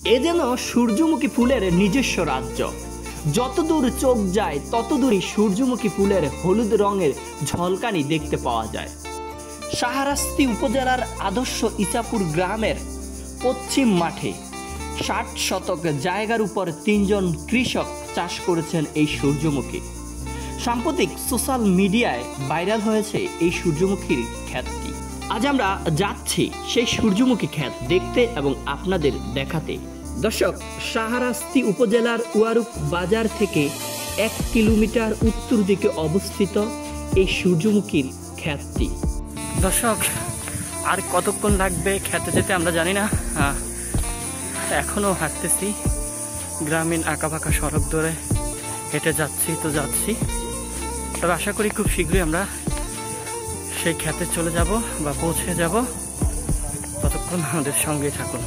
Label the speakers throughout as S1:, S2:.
S1: এ যেন সূর্যমুখী ফুলের নিজস্ব রাজ্য। যতদূর চোখ যায় ততদূরই সূর্যমুখী ফুলের হলুদ রঙের ঝলকানি দেখতে পাওয়া যায়। শাহরাস্তি উপজেলার আদর্শ ইসাপুর গ্রামের পশ্চিম মাঠে ৬০ শতক জায়গার উপর ৩ জন কৃষক চাষ করেছেন এই সূর্যমুখী। সাম্প্রতিক সোশ্যাল মিডিয়ায় ভাইরাল হয়েছে এই সূর্যমুখীর ক্ষেতটি। আজ আমরা যাচ্ছি সেই সূর্যমুখী ক্ষেত দেখতে এবং আপনাদের দেখাতে। দর্শক, শাহরাস্তি উপজেলার ওয়ারুক বাজার থেকে ১ কিলোমিটার উত্তর দিকে অবস্থিত এই সূর্যমুখীর ক্ষেতটি। দর্শক, আর কতক্ষণ লাগবে খেতে যেতে আমরা জানি না। এখনও হাঁটতেছি, গ্রামীণ আঁকাবাঁকা সড়ক ধরে হেঁটে যাচ্ছি। তবে আশা করি খুব শীঘ্রই আমরা সেই ক্ষেতে চলে যাব বা পৌঁছে যাব। ততক্ষণ আমাদের সঙ্গে থাকুন।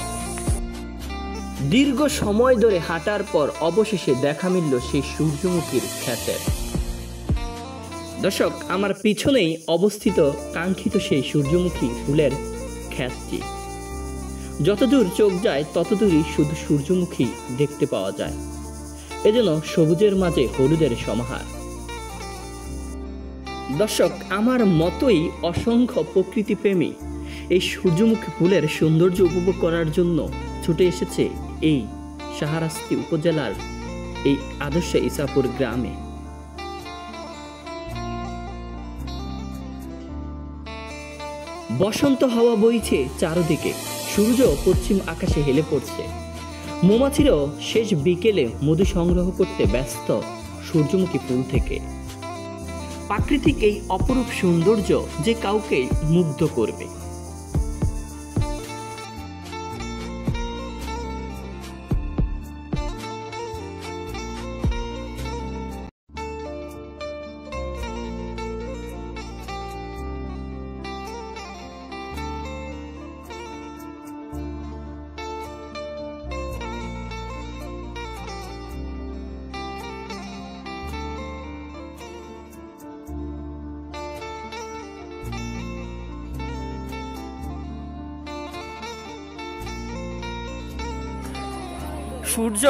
S1: দীর্ঘ সময় ধরে হাঁটার পর অবশেষে দেখা মিলল সেই সূর্যমুখীর ক্ষেতের। দর্শক, আমার পিছনেই অবস্থিত কাঙ্ক্ষিত সেই সূর্যমুখী ফুলের ক্ষেতটি। যতদূর চোখ যায় ততদূরই শুধু সূর্যমুখী দেখতে পাওয়া যায়। এজন্য সবুজের মাঝে হলুদের সমাহার। দর্শক, আমার মতোই অসংখ্য প্রকৃতিপ্রেমী এই সূর্যমুখী ফুলের সৌন্দর্য উপভোগ করার জন্য ছুটে এসেছে এই শাহরাস্তি উপজেলার এই আদর্শ ইসাপুর গ্রামে। বসন্ত হাওয়া বইছে চারদিকে, সূর্য পশ্চিম আকাশে হেলে পড়ছে। মৌমাছিরাও শেষ বিকেলে মধু সংগ্রহ করতে ব্যস্ত সূর্যমুখী ফুল থেকে। প্রাকৃতিক এই অপরূপ সৌন্দর্য যে কাউকে মুগ্ধ করবে। সূর্য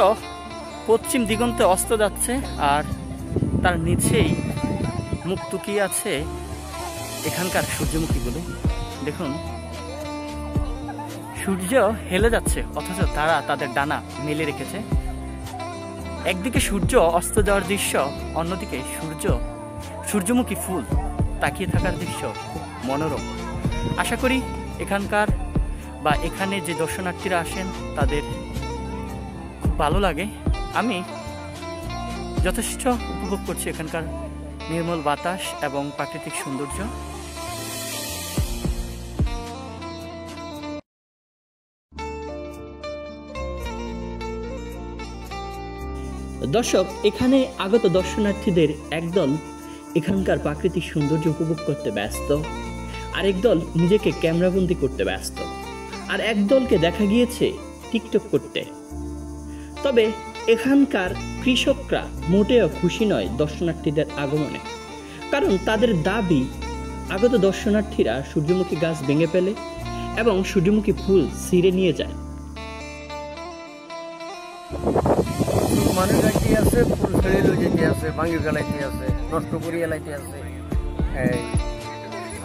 S1: পশ্চিম দিগন্তে অস্ত যাচ্ছে, আর তার নিচেই মুখ টুকিয়ে আছে এখানকার সূর্যমুখীগুলো। দেখুন, সূর্য হেলে যাচ্ছে অথচ তারা তাদের ডানা মেলে রেখেছে। একদিকে সূর্য অস্ত যাওয়ার দৃশ্য, অন্যদিকে সূর্যমুখী ফুল তাকিয়ে থাকার দৃশ্য খুব মনোরম। আশা করি এখানকার বা এখানে যে দর্শনার্থীরা আসেন তাদের ভালো লাগে। আমি যথেষ্ট উপভোগ করছি এখানকার নির্মল বাতাস এবং প্রাকৃতিক সৌন্দর্য। দর্শক, এখানে আগত দর্শনার্থীদের একদল এখানকার প্রাকৃতিক সৌন্দর্য উপভোগ করতে ব্যস্ত, আরেক দল নিজেকে ক্যামেরাবন্দি করতে ব্যস্ত, আর একদলকে দেখা গিয়েছে টিকটক করতে। তবে এখানকার কৃষকরা মোটেও খুশি নয় দর্শনার্থীদের আগমনে, কারণ তাদের দাবি আগত দর্শনার্থীরা সূর্যমুখী গাছ ভেঙে ফেলে এবং সূর্যমুখী ফুল ছিঁড়ে নিয়ে যায়।
S2: মানুষ যাইতে আছে, ফুল ছেড়ে যেতে আছে, ভাঙি ফেলাইতে আছে, নষ্ট করে এলাইতে আছে।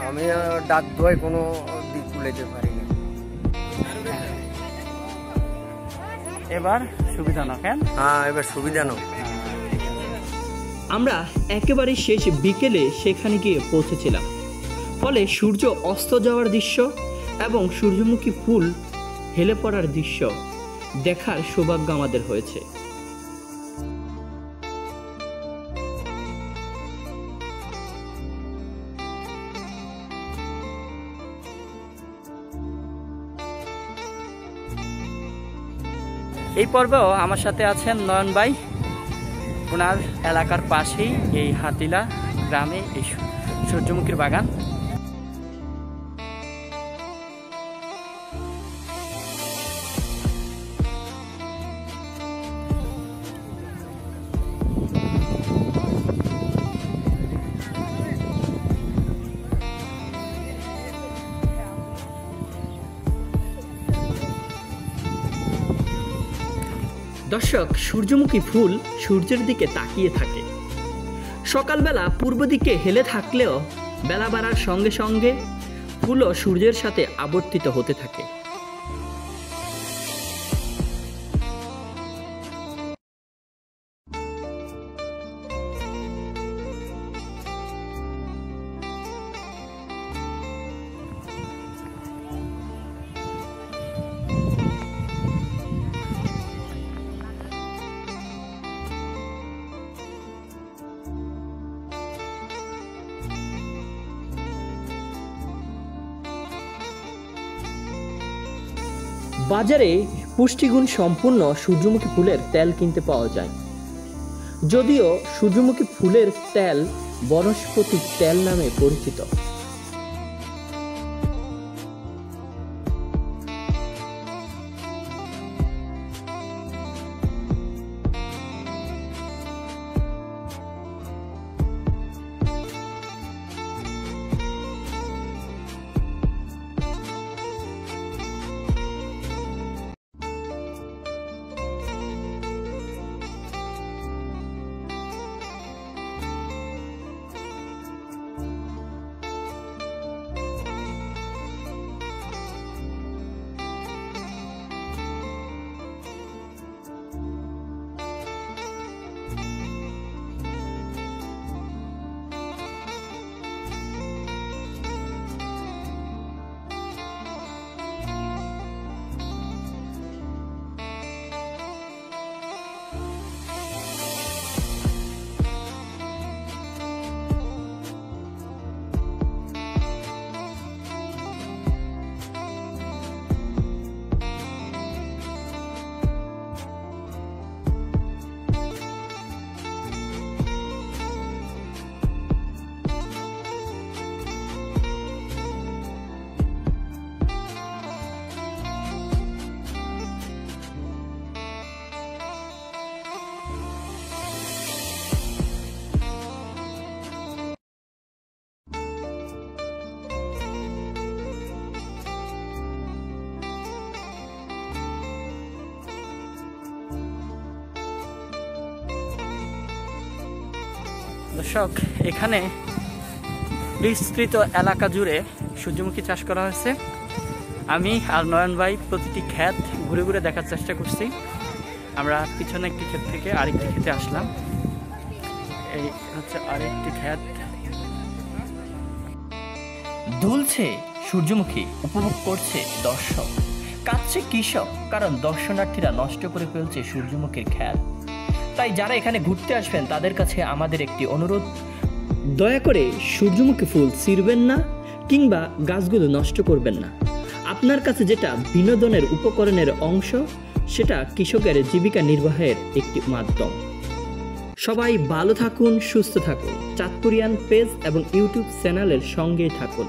S2: আমি ডাক ধোয়াই কোনো দিক তুলেতে পারিনি।
S1: এবার সুবিধা না কেন?
S2: হ্যাঁ, এবার সুবিধা না।
S1: আমরা একেবারে শেষ বিকেলে সেখানে গিয়ে পৌঁছেছিলাম, ফলে সূর্য অস্ত যাওয়ার দৃশ্য এবং সূর্যমুখী ফুল হেলে পড়ার দৃশ্য দেখার সৌভাগ্য আমাদের হয়েছে। এই পর্বেও আমার সাথে আছেন নয়ন ভাই। ওনার এলাকার পাশেই এই হাতিলা গ্রামে এই সূর্যমুখীর বাগান। দর্শক, সূর্যমুখী ফুল সূর্যের দিকে তাকিয়ে থাকে। সকালবেলা পূর্ব দিকে হেলে থাকলেও বেলা বাড়ার সঙ্গে সঙ্গে ফুলও সূর্যের সাথে আবর্তিত হতে থাকে। বাজারে পুষ্টিগুণ সম্পূর্ণ সূর্যমুখী ফুলের তেল কিনতে পাওয়া যায়। যদিও সূর্যমুখী ফুলের তেল বনস্পতি তেল নামে পরিচিত। দর্শক, এখানে বিস্তৃত এলাকা জুড়ে সূর্যমুখী চাষ করা হয়েছে। আমি আর নয়ন ভাই প্রতিটি ক্ষেত ঘুরে ঘুরে দেখার চেষ্টা করছি। আমরা পিছনে একটি ক্ষেত থেকে আরেকটি ক্ষেতে আসলাম। এই হচ্ছে আরেকটি ক্ষেত। দুলছে সূর্যমুখী, উপভোগ করছে দর্শক, কাঁদছে কৃষক, কারণ দর্শনার্থীরা নষ্ট করে ফেলছে সূর্যমুখীর ক্ষেত। তাই যারা এখানে ঘুরতে আসবেন তাদের কাছে আমাদের একটি অনুরোধ, দয়া করে সূর্যমুখী ফুল ছিঁড়বেন না কিংবা গাছগুলো নষ্ট করবেন না। আপনার কাছে যেটা বিনোদনের উপকরণের অংশ, সেটা কৃষকের জীবিকা নির্বাহের একটি মাধ্যম। সবাই ভালো থাকুন, সুস্থ থাকুন। চাঁদপুরিয়ান পেজ এবং ইউটিউব চ্যানেলের সঙ্গেই থাকুন।